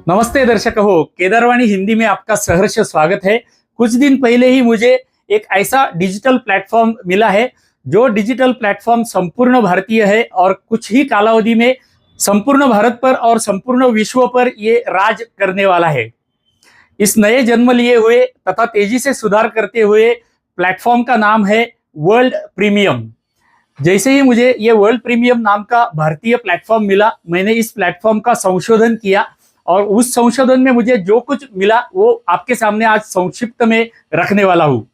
नमस्ते दर्शक हो, केदारवाणी हिंदी में आपका सहर्ष स्वागत है। कुछ दिन पहले ही मुझे एक ऐसा डिजिटल प्लेटफॉर्म मिला है जो डिजिटल प्लेटफॉर्म संपूर्ण भारतीय है और कुछ ही कालावधि में संपूर्ण भारत पर और संपूर्ण विश्व पर ये राज करने वाला है। इस नए जन्म लिए हुए तथा तेजी से सुधार करते हुए प्लेटफॉर्म का नाम है वर्ल्ड प्रीमियम। जैसे ही मुझे ये वर्ल्ड प्रीमियम नाम का भारतीय प्लेटफॉर्म मिला, मैंने इस प्लेटफॉर्म का संशोधन किया और उस संशोधन में मुझे जो कुछ मिला वो आपके सामने आज संक्षिप्त में रखने वाला हूँ।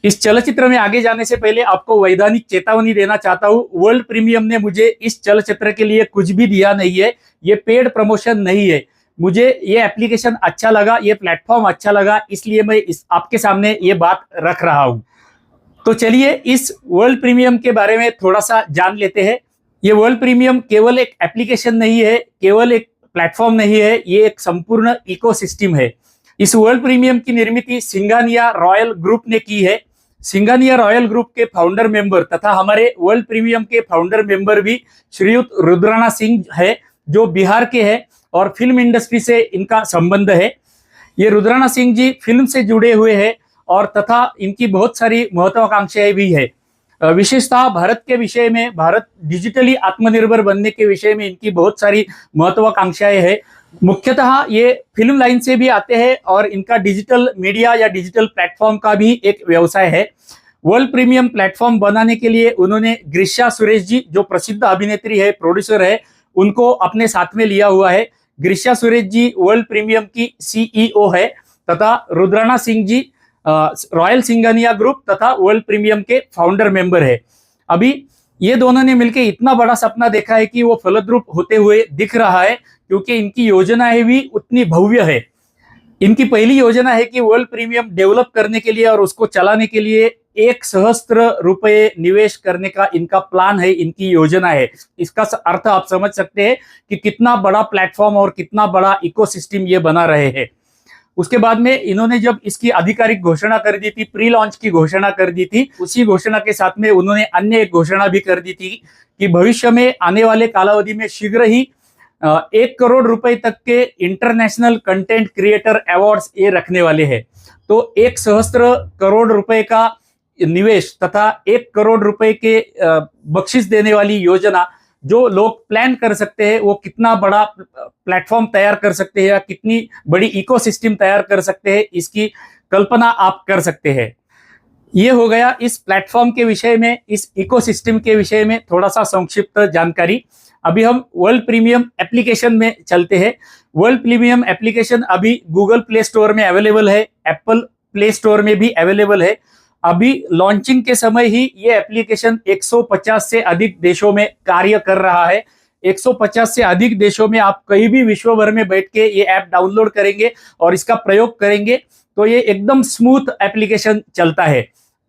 इस चलचित्र में आगे जाने से पहले आपको वैधानिक चेतावनी देना चाहता हूँ। वर्ल्ड प्रीमियम ने मुझे इस चलचित्र के लिए कुछ भी दिया नहीं है, ये पेड प्रमोशन नहीं है। मुझे ये एप्लीकेशन अच्छा लगा, ये प्लेटफॉर्म अच्छा लगा, इसलिए मैं आपके सामने ये बात रख रहा हूँ। तो चलिए इस वर्ल्ड प्रीमियम के बारे में थोड़ा सा जान लेते हैं। ये वर्ल्ड प्रीमियम केवल एक एप्लीकेशन नहीं है, केवल एक प्लेटफॉर्म नहीं है, ये एक संपूर्ण इकोसिस्टम है। इस वर्ल्ड प्रीमियम की निर्मिति सिंघानिया रॉयल ग्रुप ने की है। सिंघानिया रॉयल ग्रुप के फाउंडर मेंबर तथा हमारे वर्ल्ड प्रीमियम के फाउंडर मेंबर भी श्रीयुत रुद्राणा सिंह है, जो बिहार के हैं और फिल्म इंडस्ट्री से इनका संबंध है। ये रुद्राणा सिंह जी फिल्म से जुड़े हुए हैं और तथा इनकी बहुत सारी महत्वाकांक्षाएं भी है। विशेषतः भारत के विषय में, भारत डिजिटली आत्मनिर्भर बनने के विषय में इनकी बहुत सारी महत्वाकांक्षाएं हैं। मुख्यतः ये फिल्म लाइन से भी आते हैं और इनका डिजिटल मीडिया या डिजिटल प्लेटफॉर्म का भी एक व्यवसाय है। वर्ल्ड प्रीमियम प्लेटफॉर्म बनाने के लिए उन्होंने ग्रीष्या सुरेश जी, जो प्रसिद्ध अभिनेत्री है, प्रोड्यूसर है, उनको अपने साथ में लिया हुआ है। ग्रीष्या सुरेश जी वर्ल्ड प्रीमियम की सीईओ है तथा रुद्राणा सिंह जी रॉयल सिंघानिया ग्रुप तथा वर्ल्ड प्रीमियम के फाउंडर मेंबर है। अभी ये दोनों ने मिलकर इतना बड़ा सपना देखा है कि वो फलद्रूप होते हुए दिख रहा है, क्योंकि इनकी योजनाएं भी उतनी भव्य है। इनकी पहली योजना है कि वर्ल्ड प्रीमियम डेवलप करने के लिए और उसको चलाने के लिए 1,000,000 रुपए निवेश करने का इनका प्लान है, इनकी योजना है। इसका अर्थ आप समझ सकते हैं कि कितना बड़ा प्लेटफॉर्म और कितना बड़ा इकोसिस्टम ये बना रहे हैं। उसके बाद में इन्होंने जब इसकी आधिकारिक घोषणा कर दी थी, प्री लॉन्च की घोषणा कर दी थी, उसी घोषणा के साथ में उन्होंने अन्य एक घोषणा भी कर दी थी कि भविष्य में आने वाले कालावधि में शीघ्र ही 1 करोड़ रुपए तक के इंटरनेशनल कंटेंट क्रिएटर अवार्ड्स ये रखने वाले हैं। तो 1,000,000 करोड़ रुपए का निवेश तथा 1 करोड़ रुपए के बख्शिश देने वाली योजना जो लोग प्लान कर सकते हैं, वो कितना बड़ा प्लेटफॉर्म तैयार कर सकते हैं या कितनी बड़ी इकोसिस्टम तैयार कर सकते हैं, इसकी कल्पना आप कर सकते हैं। ये हो गया इस प्लेटफॉर्म के विषय में, इस इकोसिस्टम के विषय में थोड़ा सा संक्षिप्त जानकारी। अभी हम वर्ल्ड प्रीमियम एप्लीकेशन में चलते हैं। वर्ल्ड प्रीमियम एप्लीकेशन अभी गूगल प्ले स्टोर में अवेलेबल है, एप्पल प्ले स्टोर में भी अवेलेबल है। अभी लॉन्चिंग के समय ही ये एप्लीकेशन 150 से अधिक देशों में कार्य कर रहा है। 150 से अधिक देशों में आप कहीं भी विश्व भर में बैठ के ये ऐप डाउनलोड करेंगे और इसका प्रयोग करेंगे तो ये एकदम स्मूथ एप्लीकेशन चलता है।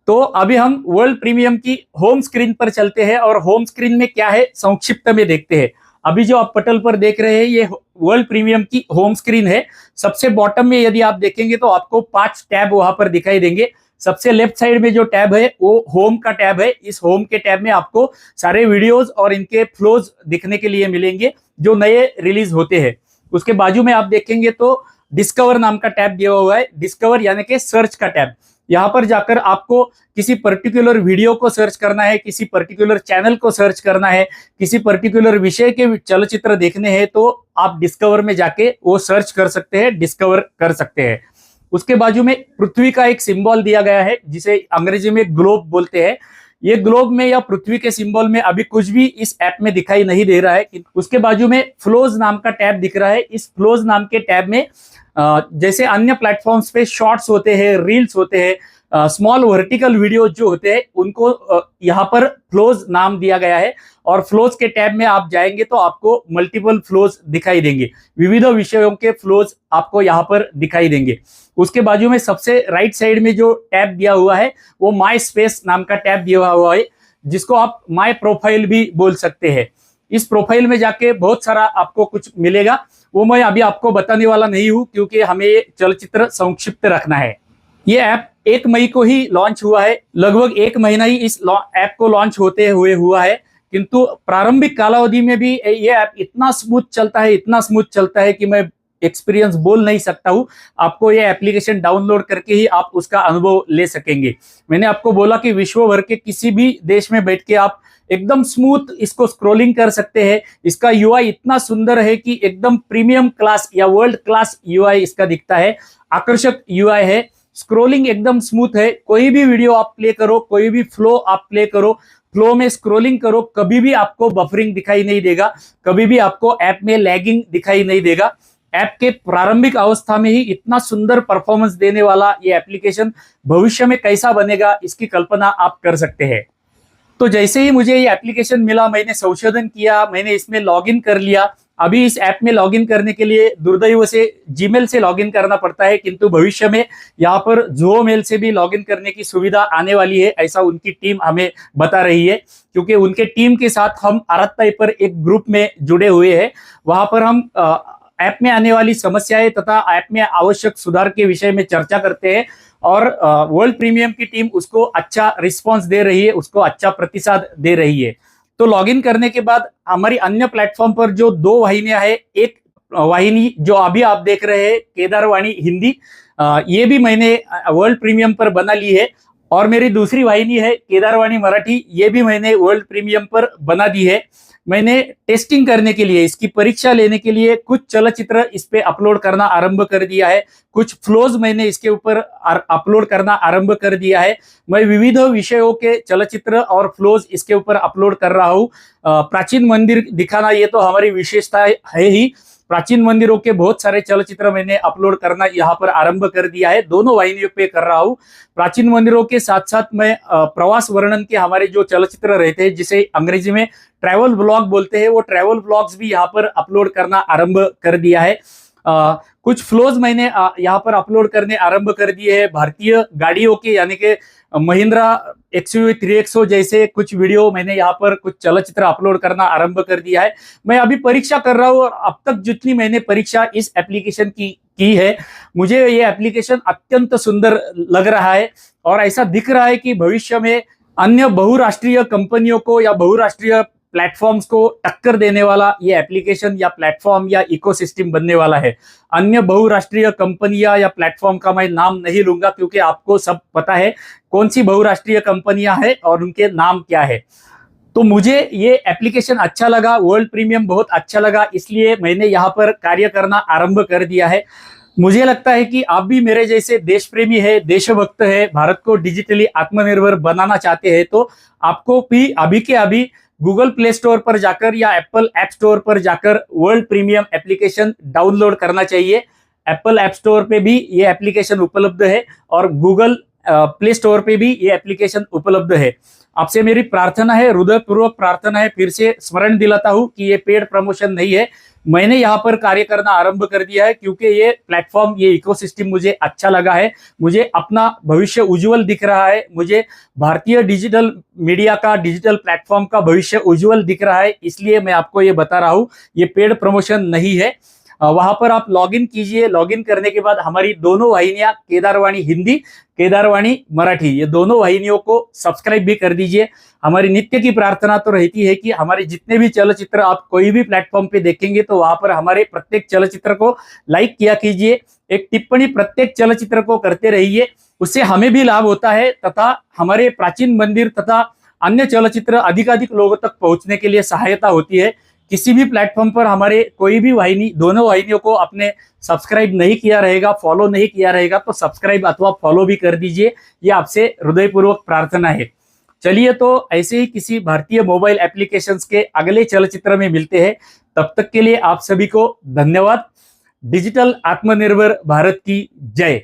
तो अभी हम वर्ल्ड प्रीमियम की होम स्क्रीन पर चलते हैं और होम स्क्रीन में क्या है संक्षिप्त में देखते हैं। अभी जो आप पटल पर देख रहे हैं ये वर्ल्ड प्रीमियम की होम स्क्रीन है। सबसे बॉटम में यदि आप देखेंगे तो आपको 5 टैब वहां पर दिखाई देंगे। सबसे लेफ्ट साइड में जो टैब है वो होम का टैब है। इस होम के टैब में आपको सारे वीडियोस और इनके फ्लोज दिखने के लिए मिलेंगे जो नए रिलीज होते हैं। उसके बाजू में आप देखेंगे तो डिस्कवर नाम का टैब दिया हुआ है। डिस्कवर यानी कि सर्च का टैब। यहाँ पर जाकर आपको किसी पर्टिकुलर वीडियो को सर्च करना है, किसी पर्टिकुलर चैनल को सर्च करना है, किसी पर्टिकुलर विषय के चलचित्र देखने हैं तो आप डिस्कवर में जाके वो सर्च कर सकते हैं, डिस्कवर कर सकते हैं। उसके बाजू में पृथ्वी का एक सिंबल दिया गया है जिसे अंग्रेजी में ग्लोब बोलते हैं। ये ग्लोब में या पृथ्वी के सिंबल में अभी कुछ भी इस ऐप में दिखाई नहीं दे रहा है। उसके बाजू में फ्लोज नाम का टैब दिख रहा है। इस फ्लोज नाम के टैब में जैसे अन्य प्लेटफॉर्म्स पे शॉर्ट्स होते हैं, रील्स होते हैं, स्मॉल वर्टिकल वीडियो जो होते हैं उनको यहाँ पर फ्लोज नाम दिया गया है। और फ्लोज के टैब में आप जाएंगे तो आपको मल्टीपल फ्लोज दिखाई देंगे, विविध विषयों के फ्लोज आपको यहाँ पर दिखाई देंगे। उसके बाजू में सबसे राइट साइड में जो टैब दिया हुआ है वो माई स्पेस नाम का टैब दिया हुआ है, जिसको आप माई प्रोफाइल भी बोल सकते हैं। इस प्रोफाइल में जाके बहुत सारा आपको कुछ मिलेगा, वो मैं अभी आपको बताने वाला नहीं हूं क्योंकि हमें ये चलचित्र संक्षिप्त रखना है। ये ऐप 1 मई को ही लॉन्च हुआ है। लगभग 1 महीना ही इस ऐप को लॉन्च होते हुए हुआ है, किंतु प्रारंभिक कालावधि में भी ये ऐप इतना स्मूथ चलता है, इतना स्मूथ चलता है कि मैं एक्सपीरियंस बोल नहीं सकता हूँ। आपको ये एप्लीकेशन डाउनलोड करके ही आप उसका अनुभव ले सकेंगे। मैंने आपको बोला कि विश्व भर के किसी भी देश में बैठ के आप एकदम स्मूथ इसको स्क्रॉलिंग कर सकते हैं। इसका यूआई इतना सुंदर है कि एकदम प्रीमियम क्लास या वर्ल्ड क्लास यूआई इसका दिखता है। आकर्षक यूआई है, स्क्रॉलिंग एकदम स्मूथ है। कोई भी वीडियो आप प्ले करो, कोई भी फ्लो आप प्ले करो, फ्लो में स्क्रॉलिंग करो, कभी भी आपको बफरिंग दिखाई नहीं देगा, कभी भी आपको ऐप में लैगिंग दिखाई नहीं देगा। ऐप के प्रारंभिक अवस्था में ही इतना सुंदर परफॉर्मेंस देने वाला ये एप्लीकेशन भविष्य में कैसा बनेगा इसकी कल्पना आप कर सकते हैं। तो जैसे ही मुझे ये एप्लीकेशन मिला, मैंने संशोधन किया, मैंने इसमें लॉगिन कर लिया। अभी इस ऐप में लॉगिन करने के लिए दुर्दैव से जीमेल से लॉगिन करना पड़ता है, किंतु भविष्य में यहाँ पर जो मेल से भी लॉगिन करने की सुविधा आने वाली है, ऐसा उनकी टीम हमें बता रही है। क्योंकि उनके टीम के साथ हम आरतई पर एक ग्रुप में जुड़े हुए हैं। वहां पर हम ऐप में आने वाली समस्याएं तथा ऐप में आवश्यक सुधार के विषय में चर्चा करते हैं और वर्ल्ड प्रीमियम की टीम उसको अच्छा रिस्पॉन्स दे रही है, उसको अच्छा प्रतिसाद दे रही है। तो लॉगिन करने के बाद हमारी अन्य प्लेटफॉर्म पर जो 2 वाहिनियां हैं, एक वाहिनी जो अभी आप देख रहे हैं केदारवाणी हिंदी, ये भी मैंने वर्ल्ड प्रीमियम पर बना ली है। और मेरी दूसरी वाहिनी है केदारवाणी मराठी, ये भी मैंने वर्ल्ड प्रीमियम पर बना दी है। मैंने टेस्टिंग करने के लिए, इसकी परीक्षा लेने के लिए कुछ चलचित्र इस पे अपलोड करना आरंभ कर दिया है, कुछ फ्लोज मैंने इसके ऊपर अपलोड करना आरंभ कर दिया है। मैं विविध विषयों के चलचित्र और फ्लोज इसके ऊपर अपलोड कर रहा हूँ। प्राचीन मंदिर दिखाना ये तो हमारी विशेषता है ही। प्राचीन मंदिरों के बहुत सारे चलचित्र मैंने अपलोड करना यहाँ पर आरंभ कर दिया है, दोनों वाहिनियों पे कर रहा हूँ। प्राचीन मंदिरों के साथ साथ मैं प्रवास वर्णन के हमारे जो चलचित्र रहते हैं, जिसे अंग्रेजी में ट्रैवल ब्लॉग बोलते हैं, वो ट्रैवल ब्लॉग्स भी यहाँ पर अपलोड करना आरंभ कर दिया है। कुछ फ्लोज मैंने यहाँ पर अपलोड करने आरंभ कर दिए हैं भारतीय गाड़ियों के, यानी कि महिंद्रा XUV 3XO जैसे कुछ वीडियो मैंने यहाँ पर कुछ चलचित्र अपलोड करना आरंभ कर दिया है। मैं अभी परीक्षा कर रहा हूँ और अब तक जितनी मैंने परीक्षा इस एप्लीकेशन की है, मुझे ये एप्लीकेशन अत्यंत सुंदर लग रहा है और ऐसा दिख रहा है कि भविष्य में अन्य बहुराष्ट्रीय कंपनियों को या बहुराष्ट्रीय प्लेटफॉर्म्स को टक्कर देने वाला ये एप्लीकेशन या प्लेटफॉर्म या इकोसिस्टम बनने वाला है। अन्य बहुराष्ट्रीय कंपनियां या प्लेटफॉर्म का मैं नाम नहीं लूंगा, क्योंकि आपको सब पता है कौन सी बहुराष्ट्रीय कंपनियां हैं और उनके नाम क्या है। तो मुझे ये एप्लीकेशन अच्छा लगा, वर्ल्ड प्रीमियम बहुत अच्छा लगा, इसलिए मैंने यहाँ पर कार्य करना आरंभ कर दिया है। मुझे लगता है कि आप भी मेरे जैसे देश प्रेमी है, देशभक्त है, भारत को डिजिटली आत्मनिर्भर बनाना चाहते हैं, तो आपको भी अभी के अभी गूगल प्ले स्टोर पर जाकर या एप्पल ऐप स्टोर पर जाकर वर्ल्ड प्रीमियम एप्लीकेशन डाउनलोड करना चाहिए। एप्पल ऐप स्टोर पे भी ये एप्लीकेशन उपलब्ध है और गूगल प्ले स्टोर पे भी ये एप्लीकेशन उपलब्ध है। आपसे मेरी प्रार्थना है, हृदयपूर्वक प्रार्थना है, फिर से स्मरण दिलाता हूं कि ये पेड प्रमोशन नहीं है। मैंने यहाँ पर कार्य करना आरंभ कर दिया है क्योंकि ये प्लेटफॉर्म, ये इकोसिस्टम मुझे अच्छा लगा है। मुझे अपना भविष्य उज्जवल दिख रहा है, मुझे भारतीय डिजिटल मीडिया का, डिजिटल प्लेटफॉर्म का भविष्य उज्जवल दिख रहा है, इसलिए मैं आपको ये बता रहा हूँ। ये पेड प्रमोशन नहीं है। वहां पर आप लॉगिन कीजिए। लॉगिन करने के बाद हमारी दोनों वाहिनियां, केदारवाणी हिंदी, केदारवाणी मराठी, ये दोनों वाहिनियों को सब्सक्राइब भी कर दीजिए। हमारी नित्य की प्रार्थना तो रहती है कि हमारे जितने भी चलचित्र आप कोई भी प्लेटफॉर्म पे देखेंगे तो वहां पर हमारे प्रत्येक चलचित्र को लाइक किया कीजिए, एक टिप्पणी प्रत्येक चलचित्र को करते रहिए, उससे हमें भी लाभ होता है तथा हमारे प्राचीन मंदिर तथा अन्य चलचित्र अधिकाधिक लोगों तक पहुंचने के लिए सहायता होती है। किसी भी प्लेटफॉर्म पर हमारे कोई भी वाहिनी, दोनों वाहिनियों को आपने सब्सक्राइब नहीं किया रहेगा, फॉलो नहीं किया रहेगा, तो सब्सक्राइब अथवा फॉलो भी कर दीजिए, ये आपसे हृदयपूर्वक प्रार्थना है। चलिए, तो ऐसे ही किसी भारतीय मोबाइल एप्लीकेशंस के अगले चलचित्र में मिलते हैं। तब तक के लिए आप सभी को धन्यवाद। डिजिटल आत्मनिर्भर भारत की जय।